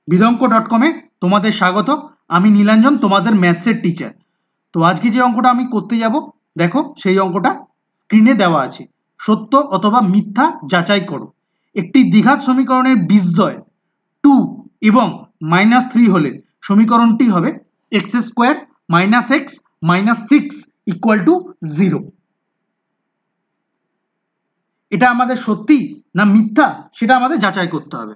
বিদঙ্ক.com-এ তোমাদের স্বাগত। আমি নীলাঞ্জন, তোমাদের ম্যাথসের টিচার। তো আজকে যে অঙ্কটা আমি করতে যাব, দেখো সেই অঙ্কটা স্ক্রিনে দেওয়া আছে। সত্য অথবা মিথ্যা যাচাই করো। একটি দ্বিঘাত সমীকরণের বীজদ্বয় 2 এবং -3 হলে সমীকরণটি হবে x² - x - 6 = 0। এটা আমাদের সত্যি না মিথ্যা সেটা আমাদের যাচাই করতে হবে।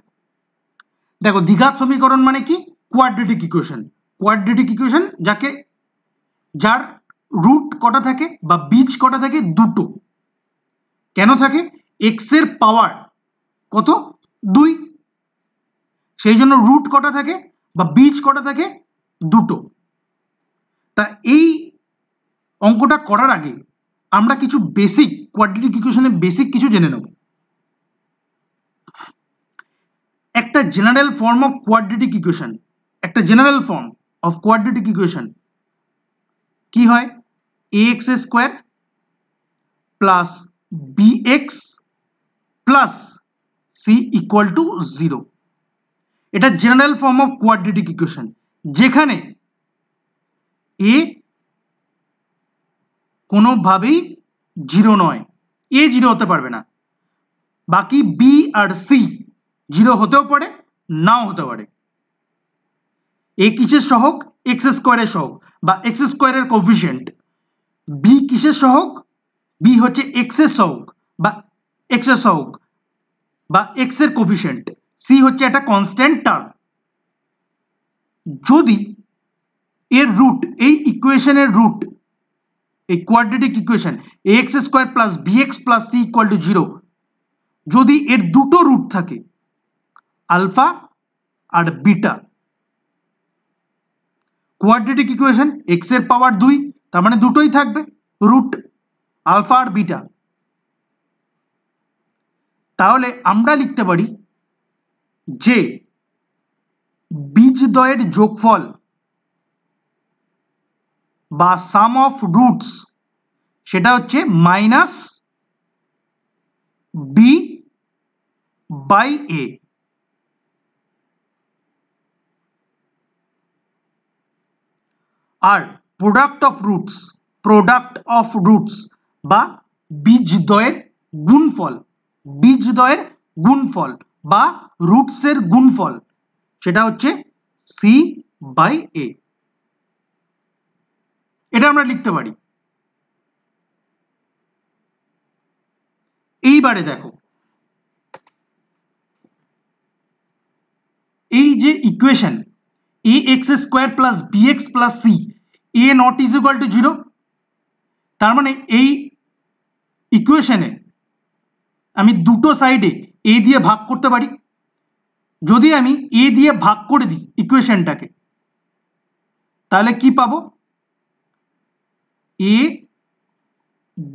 দেখো, দ্বিঘাত সমীকরণ মানে কি? Quadratic equation. কোয়াড্রেটিক ইকুয়েশন যার রুট কটা থাকে বা বীজ কটা থাকে? দুটো। কেন থাকে? এক্স এর পাওয়ার কত? 2। সেই জন্য রুট কটা থাকে বা বীজ কটা থাকে? দুটো। তা এই অঙ্কটা করার আগে আমরা কিছু বেসিক কোয়াড্রেটিক ইকুয়েশনের বেসিক কিছু জেনে নেব। একটা general form of quadratic equation, একটা general form of quadratic equation কি হয়? ax² plus bx plus c = 0। এটা general form of quadratic equation, যেখানে a কোনোভাবেই 0 নয়। a 0 হতে পারবে না, বাকি b আর c 0 হতেও পারে, নাও হতে পারে। a কিসের সহগ? x² এর সহগ বা x² এর কোএফিসিয়েন্ট। b কিসের সহগ? b হচ্ছে x এর সহগ বা x এর সহগ বা x এর কোএফিসিয়েন্ট। c হচ্ছে একটা কনস্ট্যান্ট টার্ম। যদি এর রুট, এই ইকুয়েশনের রুট, এই quadratic equation ax² plus bx plus c = 0, যদি এর দুটো রুট থাকে, আলফা আর বিটা, কোয়াড্রেটিক ইকুয়েশন x এর পাওয়ার 2, তার মানে দুটোই থাকবে রুট, আলফা আর বিটা। তাহলে আমরা লিখতে পারি যে বীজদ্বয়ের যোগফল বা সাম অফ রুটস সেটা হচ্ছে -b/a। R product of roots বা বীজদ্বয়ের গুণফল, বীজদ্বয়ের গুণফল বা রুটসের গুণফল সেটা হচ্ছে c/a। এটা আমরা লিখতে পারি। এইবারে দেখো, এই যে equation ax² plus bx plus c a not is equal to 0, তার মানে এই ইকুয়েশনে আমি দুটো সাইডে a দিয়ে ভাগ করতে পারি। যদি আমি a দিয়ে ভাগ করে দিই ইকুয়েশনটাকে, তাহলে কি পাবো? a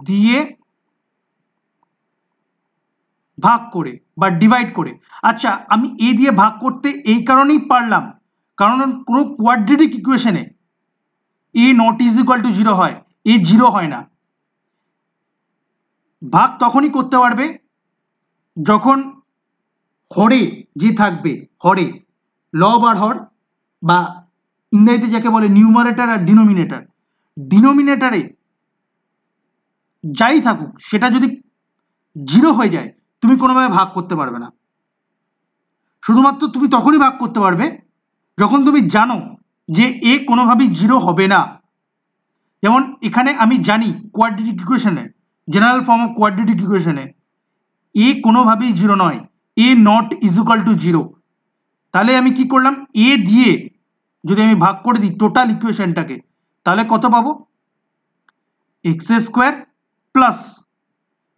দিয়ে ভাগ করে বা ডিভাইড করে। আচ্ছা, আমি a দিয়ে ভাগ করতে এই কারণেই পারলাম, কারণ কোনো কোয়াড্রেটিক ইকুয়েশনে a not is equal to 0 হয়, a 0 হয় না। ভাগ তখনই করতে পারবে যখন হরে যে থাকবে, হরে লব আর হর, বা ইংরেজিতে যাকে বলে নিউমারেটর আর ডিনোমিনেটর, ডিনোমিনেটরে যাই থাকুক সেটা যদি 0 হয়ে যায়, তুমি কোনোভাবে ভাগ করতে পারবে না। শুধুমাত্র তুমি তখনই ভাগ করতে পারবে যখন তুমি জানো যে এ কোনোভাবেই 0 হবে না। যেমন এখানে আমি জানি কোয়াড্রেটিক ইকুয়েশনে, জেনারেল ফর্ম অফ কোয়াড্রেটিক ইকুয়েশনে এ কোনোভাবেই 0 নয়, এ নট ইজ ইকুয়াল টু 0। তাহলে আমি কি করলাম? এ দিয়ে যদি আমি ভাগ করে দিই টোটাল ইকুয়েশনটাকে, তাহলে কত পাবো? x² plus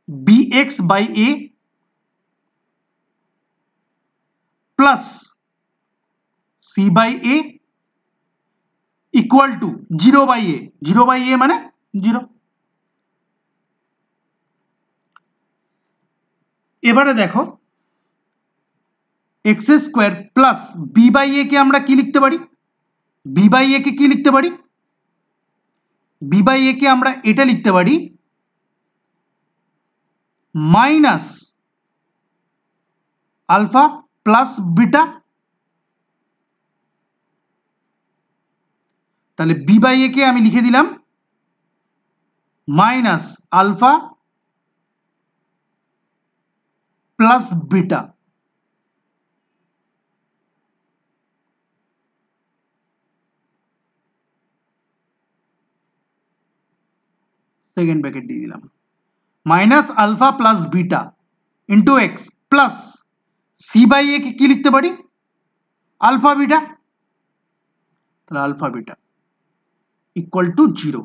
bx/a plus c/a equal to 0/a। 0/a মানে 0। এবারে দেখো, x² প্লাস b/a কে আমরা কি লিখতে পারি? b/a কে কি লিখতে পারি? b/a কে আমরা এটা লিখতে পারি মাইনাস আলফা প্লাস বিটা তাহলে বি বাই এ কে আমি লিখে দিলাম minus alpha plus beta, second bracket দিয়ে দিলাম, minus alpha plus beta into X plus C by A কি লিখতে পারি আলফা বিটা, তাহলে আলফা বিটা ইকুয়াল টু 0।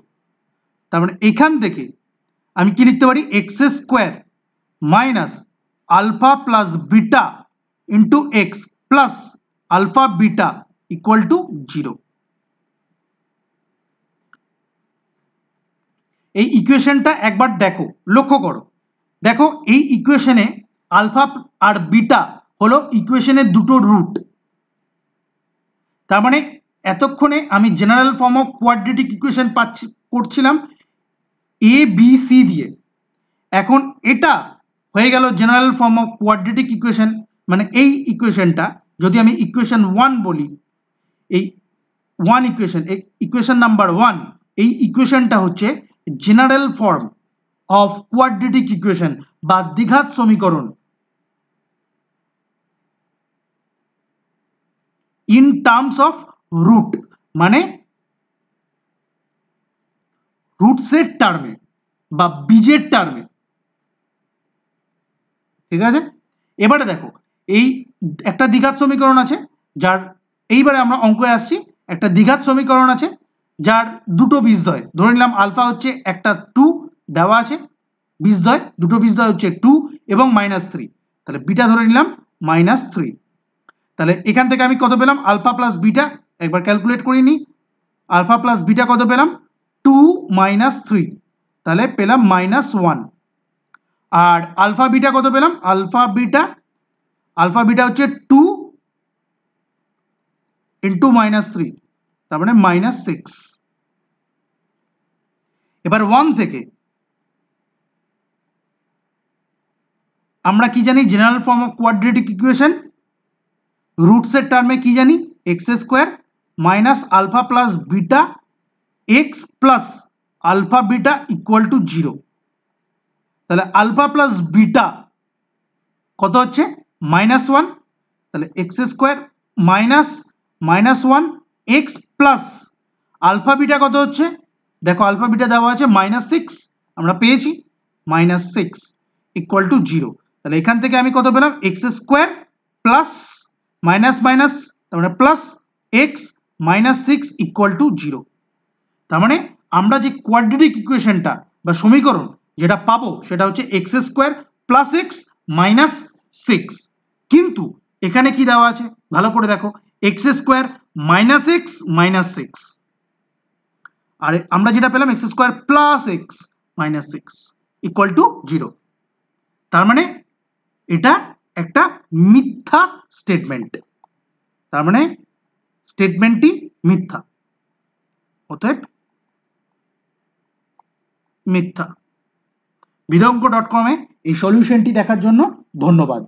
তার মানে এখান থেকে আমি কি লিখতে পারি X square minus alpha plus beta into X plus alpha beta equal to 0। এই ইকুয়েশনটা একবার দেখো, লক্ষ্য করো, দেখো এই ইকুয়েশনে আলফা আর বিটা হলো ইকুয়েশনের দুটো রুট। তার মানে এতক্ষণে আমি general form of quadratic equation করছিলাম এ বি সি দিয়ে, এখন এটা হয়ে গেল general form of quadratic equation. মানে এই ইকুয়েশনটা যদি আমি ইকুয়েশন 1 বলি, এই ইকুয়েশন নাম্বার 1, এই ইকুয়েশনটা হচ্ছে general form of quadratic equation বা দ্বিঘাত সমীকরণ ইন টার্মস অফ রুট, মানে রুটসের টার্মে বা বীজের টার্মে। ঠিক আছে, এবারে দেখো এই একটা দ্বিঘাত সমীকরণ আছে যার, এইবারে আমরা অঙ্কে আসছি, একটা দ্বিঘাত সমীকরণ আছে যার দুটো বীজদ্বয়, ধরে নিলাম আলফা হচ্ছে একটা 2 দেওয়া আছে, বীজদ্বয় দুটো বীজদ্বয় হচ্ছে 2 এবং -3, তাহলে বিটা ধরে নিলাম -3। তাহলে এখান থেকে আমি কত পেলাম আলফা প্লাস বিটা, একবার ক্যালকুলেট করে নিই, আলফা প্লাস বিটা কত পেলাম 2 - 3, তাহলে পেলাম -1। আর আলফা বিটা কত পেলাম, আলফা বিটা হচ্ছে 2 ইন্টু -3, তার মানে -6। এবার 1 থেকে আমরা কি জানি general form of quadratic equation, রুটসের টার্মে কি জানি X square minus alpha plus beta X plus alpha beta equal to 0। তাহলে আলফা প্লাস বিটা কত হচ্ছে -1, তাহলে X square -1 X plus alpha beta কত হচ্ছে, দেখো আলফা বিটা দেওয়া আছে -6, আমরা পেয়েছি -6 ইকুয়াল টু 0। তাহলে এখান থেকে আমি কত পেলাম x square plus minus minus, তার মানে প্লাস এক্স -6 ইকুয়াল টু 0। তার মানে আমরা যে কোয়াড্রেটিক ইকুয়েশনটা বা সমীকরণ যেটা পাবো সেটা হচ্ছে এক্স স্কোয়ার প্লাস এক্স -6, কিন্তু এখানে কি দেওয়া আছে ভালো করে দেখো এক্স স্কোয়ার -x -6, আর আমরা যেটা পেলাম x square plus x -6 equal to 0। তার মানে এটা একটা মিথ্যা স্টেটমেন্ট, তার মানে স্টেটমেন্টটি মিথ্যা, অতএব মিথ্যা। বিদঙ্ক.com-এ এই সলিউশনটি দেখার জন্য ধন্যবাদ।